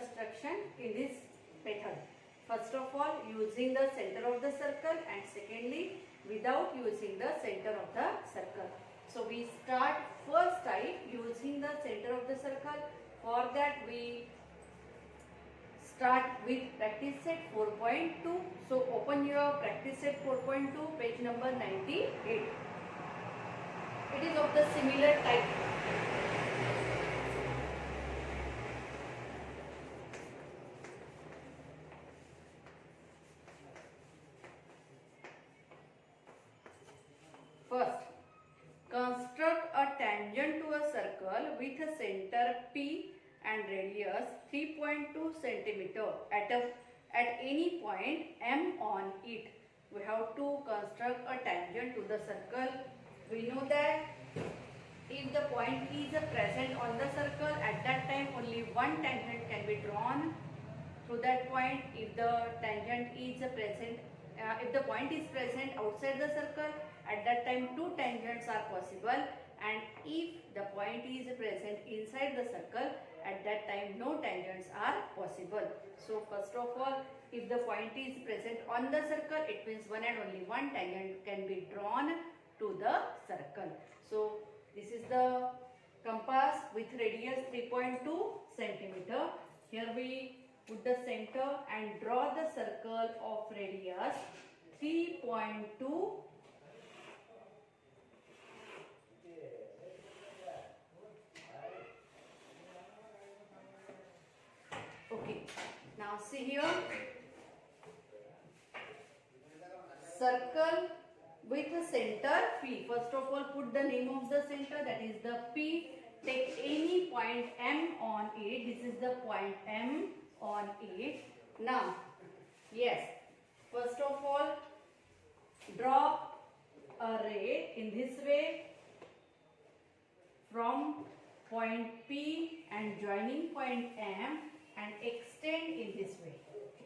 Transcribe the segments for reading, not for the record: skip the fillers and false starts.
construction in this method. First of all, using the center of the circle, and secondly, without using the center of the circle. So we start first type using the center of the circle. For that we start with practice set 4.2. So open your practice set 4.2, page number 98. It is of the similar type. First, construct a tangent to a circle with a center P and radius 3.2 centimeter at any point M on it. We have to construct a tangent to the circle. We know that if the point is present on the circle, at that time only one tangent can be drawn to that point. If the tangent is present, if the point is present outside the circle, at that time two tangents are possible, and if the point is present inside the circle, at that time no tangents are possible. So first of all, if the point is present on the circle, it means one and only one tangent can be drawn to the circle. So this is the compass with radius 3.2 centimeter. Here we put the center and draw the circle of radius 3.2. Okay, now see here, circle with a center P. First of all, put the name of the center, that is the P. Take any point M on it. This is the point M on it. Now, yes, first of all, draw a ray in this way from point P and joining point M and extend in this way.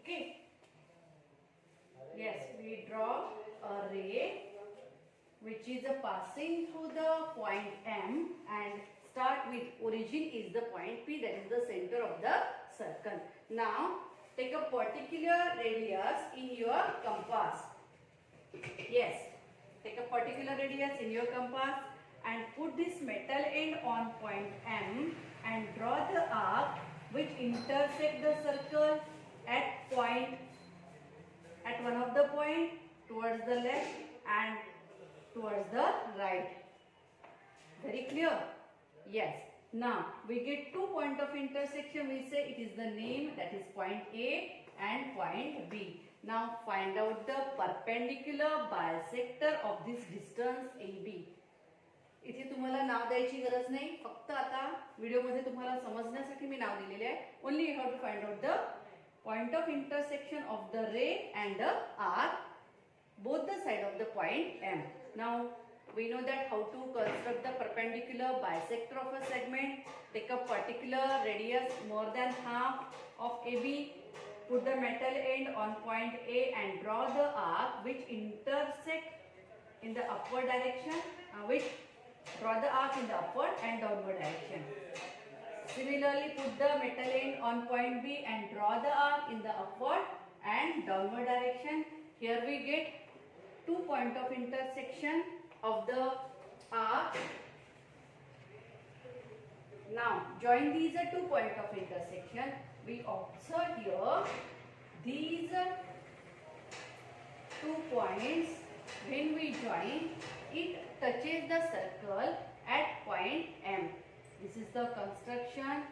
Okay. Yes, we draw a ray which is passing through the point M and start with origin is the point P, that is the center of the circle. Now take a particular radius in your compass. Yes, take a particular radius in your compass and put this metal end on point M and draw the arc which intersect the circle at one of the point towards the left and towards the right. Very clear? Yes. Now we get 2 points of intersection. We say it is the name, that is point A and point B. Now find out the perpendicular bisector of this distance AB. इथे तुम्हाला नाव द्यायची गरज नाही, फक्त आता video मध्ये तुम्हाला समजण्यासाठी मी नाव दिलेले आहे. Only you have to find out the point of intersection of the ray and the arc both the side of the point M. Now we know that how to construct the perpendicular bisector of a segment. Take a particular radius more than half of AB, put the metal end on point A and draw the arc which intersect in the upward direction, draw the arc in the upward and downward direction. Similarly, put the metal end on point B and draw the arc in the upward and downward direction. Here we get 2 points of intersection of the arc. Now join these 2 points of intersection. We observe here these 2 points. When we join, it touches the circle at point M. This is the construction.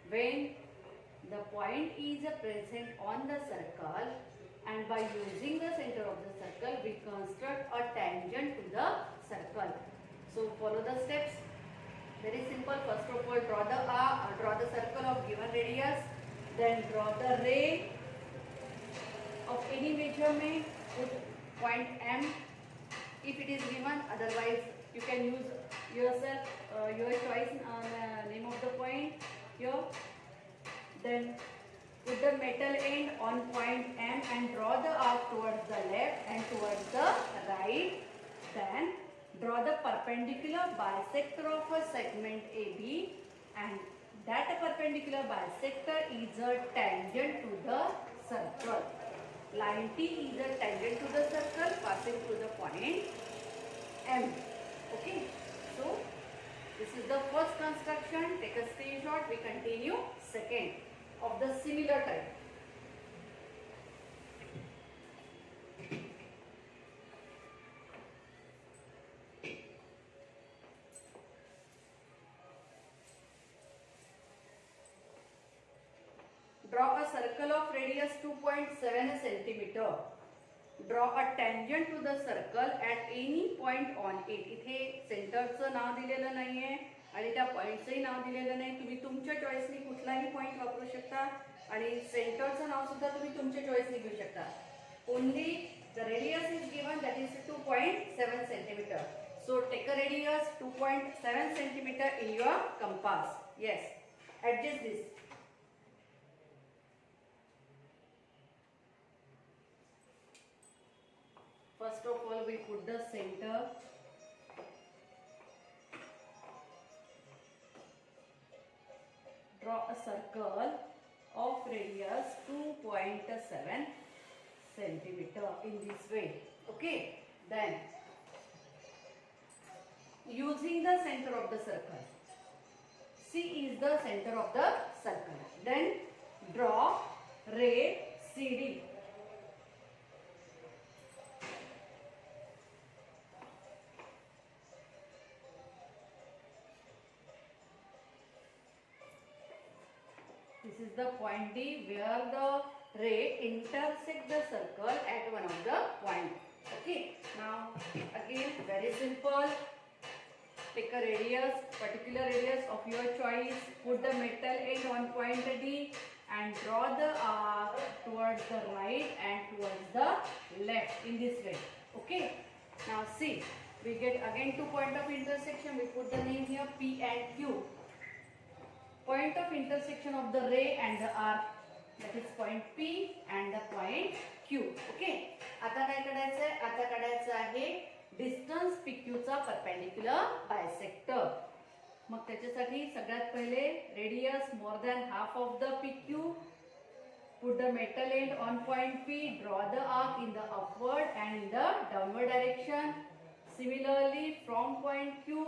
When the point is present on the circle and by using the center of the circle, we construct a tangent to the circle. So follow the steps. Very simple. First of all, draw the circle of given radius. Then draw the ray of any measurement. Put point M if it is given. Otherwise, you can use yourself your choice on name of the point here. Then put the metal end on point M and draw the arc towards the left and towards the right. Then draw the perpendicular bisector of a segment AB and that a perpendicular bisector is a tangent to the circle. Line T is a tangent to the circle passing through the point M. Okay, so this is the first construction. Take a screenshot. We continue second of the similar type. Draw a circle of radius 2.7 centimeter. Draw a tangent to the circle at any point on it. इथे सेंटरचं नाव दिलेलं नाहीये आणि त्या पॉइंटचंही नाव दिलेलं नाही. तुम्ही तुमच्या चॉईसनी कुठलाही पॉइंट वापरू शकता आणि सेंटरचं नाव सुद्धा तुम्ही तुमच्या चॉईसनी घेऊ शकता. Only the radius is given, that is 2.7 centimeter. So take a radius 2.7 centimeter in your compass. Yes, adjust this. First of all, we put the center. Draw a circle of radius 2.7 centimeter in this way. Okay, then using the center of the circle, C is the center of the circle. Then draw ray CD. This is the point D where the ray intersect the circle at one of the point. Okay, now again very simple. Take a radius, particular radius of your choice. Put the metal end on point D and draw the arc towards the right and towards the left in this way. Okay, now see, we get again 2 points of intersection. We put the name here P and Q. Point of intersection of the ray and the arc, that is point P and the point Q. Okay, आता काय करायचं आहे? आता काढायचं आहे distance PQ चा perpendicular bisector. मग त्याच्यासाठी सगळ्यात पहिले radius more than half of the PQ. Put the metal end on point P. Draw the arc in the upward and in the downward direction. Similarly, from point Q,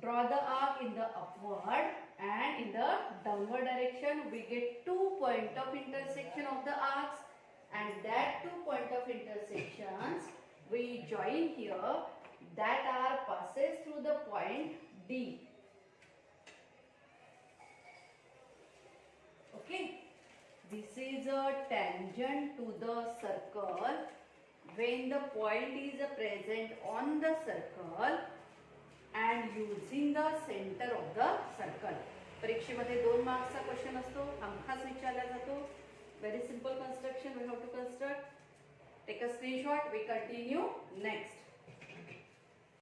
draw the arc in the upward and in the downward direction. We get 2 points of intersection of the arcs, and that 2 points of intersections we join here. That arc passes through the point D. Okay, this is a tangent to the circle when the point is present on the circle and using the center of the circle. परीक्षेमध्ये 2 मार्क्सचा question असतो, हमखास विचारला जातो. Very simple construction we have to construct. Take a screenshot. We continue next.